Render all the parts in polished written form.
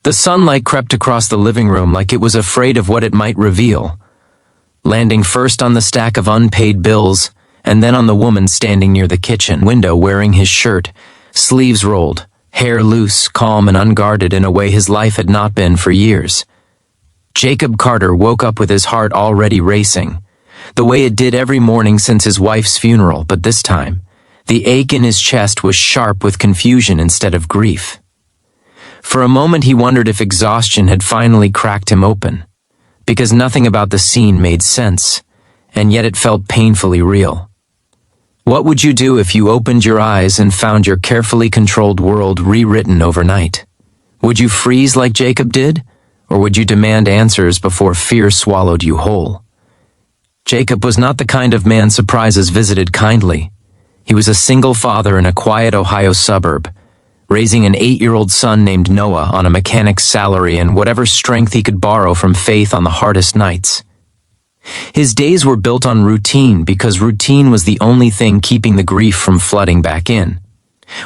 The sunlight crept across the living room like it was afraid of what it might reveal, landing first on the stack of unpaid bills and then on the woman standing near the kitchen window wearing his shirt, sleeves rolled, hair loose, calm and unguarded in a way his life had not been for years. Jacob Carter woke up with his heart already racing, the way it did every morning since his wife's funeral, but this time, the ache in his chest was sharp with confusion instead of grief. For a moment he wondered if exhaustion had finally cracked him open, because nothing about the scene made sense, and yet it felt painfully real. What would you do if you opened your eyes and found your carefully controlled world rewritten overnight? Would you freeze like Jacob did, or would you demand answers before fear swallowed you whole? Jacob was not the kind of man surprises visited kindly. He was a single father in a quiet Ohio suburb, raising an 8-year-old son named Noah on a mechanic's salary and whatever strength he could borrow from faith on the hardest nights. His days were built on routine because routine was the only thing keeping the grief from flooding back in.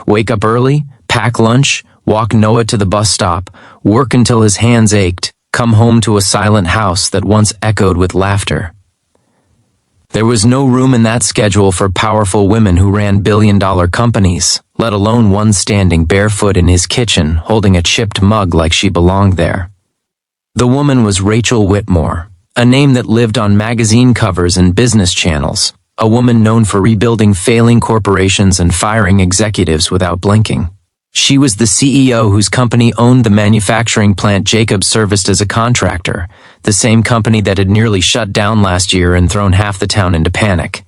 Wake up early, pack lunch, walk Noah to the bus stop, work until his hands ached, come home to a silent house that once echoed with laughter. There was no room in that schedule for powerful women who ran billion-dollar companies, let alone one standing barefoot in his kitchen holding a chipped mug like she belonged there. The woman was Rachel Whitmore, a name that lived on magazine covers and business channels, a woman known for rebuilding failing corporations and firing executives without blinking. She was the CEO whose company owned the manufacturing plant Jacob serviced as a contractor, the same company that had nearly shut down last year and thrown half the town into panic.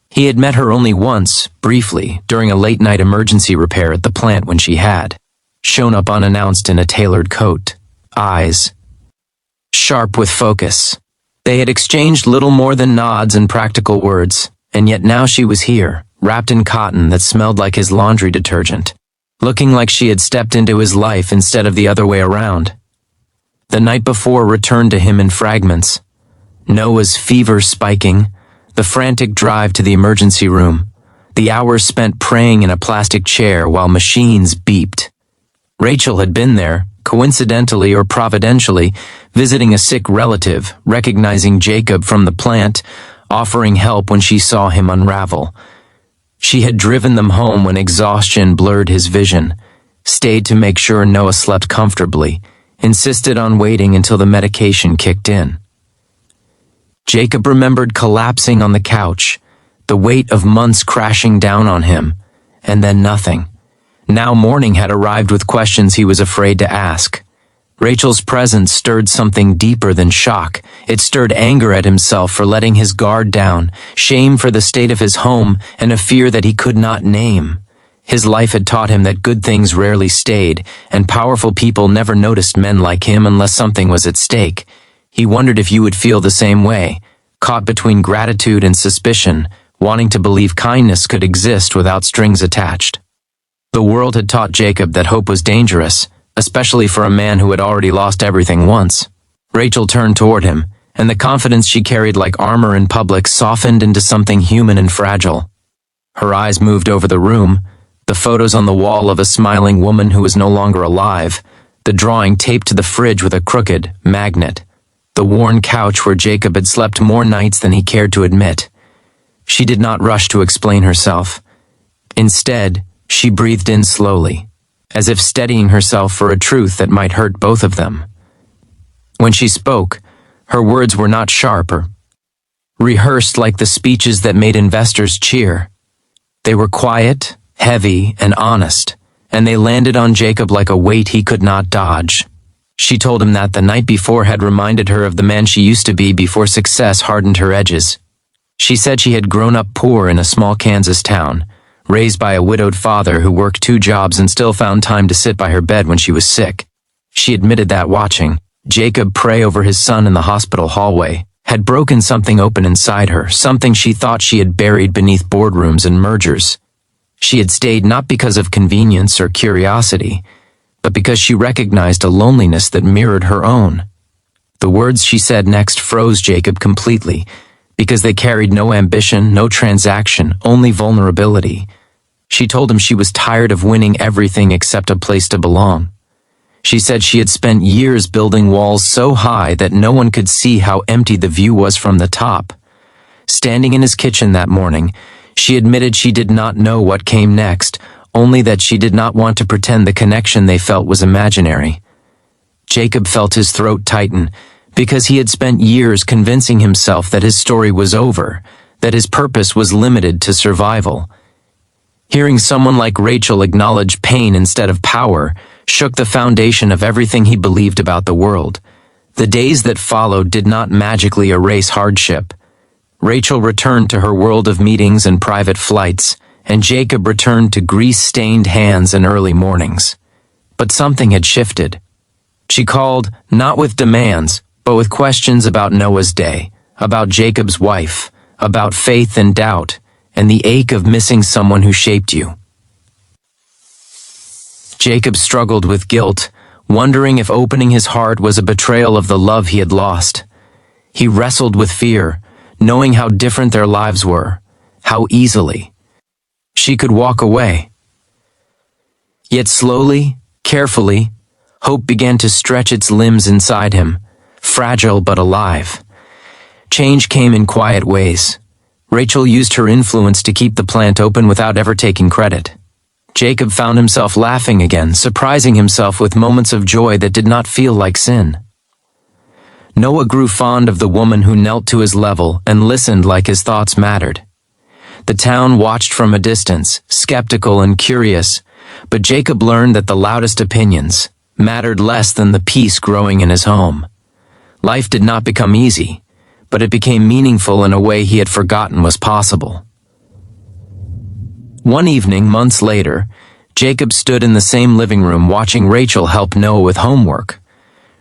He had met her only once, briefly, during a late-night emergency repair at the plant when she had shown up unannounced in a tailored coat, eyes sharp with focus. They had exchanged little more than nods and practical words, and yet now she was here, wrapped in cotton that smelled like his laundry detergent, looking like she had stepped into his life instead of the other way around. The night before returned to him in fragments. Noah's fever spiking, the frantic drive to the emergency room, the hours spent praying in a plastic chair while machines beeped. Rachel had been there, coincidentally or providentially, visiting a sick relative, recognizing Jacob from the plant, offering help when she saw him unravel. She had driven them home when exhaustion blurred his vision, stayed to make sure Noah slept comfortably, insisted on waiting until the medication kicked in. Jacob remembered collapsing on the couch, the weight of months crashing down on him, and then nothing. Now morning had arrived with questions he was afraid to ask. Rachel's presence stirred something deeper than shock. It stirred anger at himself for letting his guard down, shame for the state of his home, and a fear that he could not name. His life had taught him that good things rarely stayed, and powerful people never noticed men like him unless something was at stake. He wondered if you would feel the same way, caught between gratitude and suspicion, wanting to believe kindness could exist without strings attached. The world had taught Jacob that hope was dangerous, especially for a man who had already lost everything once. Rachel turned toward him, and the confidence she carried like armor in public softened into something human and fragile. Her eyes moved over the room, the photos on the wall of a smiling woman who was no longer alive, the drawing taped to the fridge with a crooked magnet, the worn couch where Jacob had slept more nights than he cared to admit. She did not rush to explain herself. Instead, she breathed in slowly, as if steadying herself for a truth that might hurt both of them. When she spoke, her words were not sharp or rehearsed like the speeches that made investors cheer. They were quiet, heavy, and honest, and they landed on Jacob like a weight he could not dodge. She told him that the night before had reminded her of the man she used to be before success hardened her edges. She said she had grown up poor in a small Kansas town, raised by a widowed father who worked 2 jobs and still found time to sit by her bed when she was sick. She admitted that watching Jacob pray over his son in the hospital hallway had broken something open inside her, something she thought she had buried beneath boardrooms and mergers. She had stayed not because of convenience or curiosity, but because she recognized a loneliness that mirrored her own. The words she said next froze Jacob completely, because they carried no ambition, no transaction, only vulnerability. She told him she was tired of winning everything except a place to belong. She said she had spent years building walls so high that no one could see how empty the view was from the top. Standing in his kitchen that morning, she admitted she did not know what came next, only that she did not want to pretend the connection they felt was imaginary. Jacob felt his throat tighten, because he had spent years convincing himself that his story was over, that his purpose was limited to survival. Hearing someone like Rachel acknowledge pain instead of power shook the foundation of everything he believed about the world. The days that followed did not magically erase hardship. Rachel returned to her world of meetings and private flights, and Jacob returned to grease-stained hands and early mornings. But something had shifted. She called, not with demands, but with questions about Noah's day, about Jacob's wife, about faith and doubt, and the ache of missing someone who shaped you. Jacob struggled with guilt, wondering if opening his heart was a betrayal of the love he had lost. He wrestled with fear, knowing how different their lives were, how easily she could walk away. Yet slowly, carefully, hope began to stretch its limbs inside him, fragile but alive. Change came in quiet ways. Rachel used her influence to keep the plant open without ever taking credit. Jacob found himself laughing again, surprising himself with moments of joy that did not feel like sin. Noah grew fond of the woman who knelt to his level and listened like his thoughts mattered. The town watched from a distance, skeptical and curious, but Jacob learned that the loudest opinions mattered less than the peace growing in his home. Life did not become easy, but it became meaningful in a way he had forgotten was possible. One evening, months later, Jacob stood in the same living room watching Rachel help Noah with homework,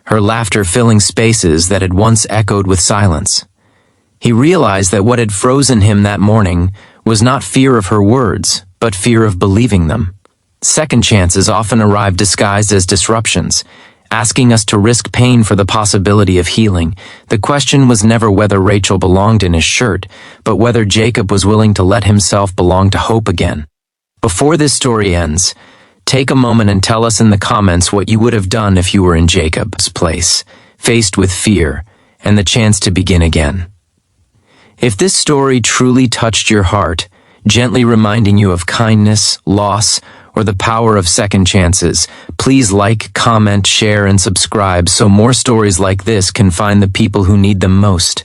her laughter filling spaces that had once echoed with silence. He realized that what had frozen him that morning was not fear of her words, but fear of believing them. Second chances often arrive disguised as disruptions, asking us to risk pain for the possibility of healing. The question was never whether Rachel belonged in his shirt, but whether Jacob was willing to let himself belong to hope again. Before this story ends, take a moment and tell us in the comments what you would have done if you were in Jacob's place, faced with fear and the chance to begin again. If this story truly touched your heart, gently reminding you of kindness, loss, or the power of second chances, please like, comment, share, and subscribe so more stories like this can find the people who need them most.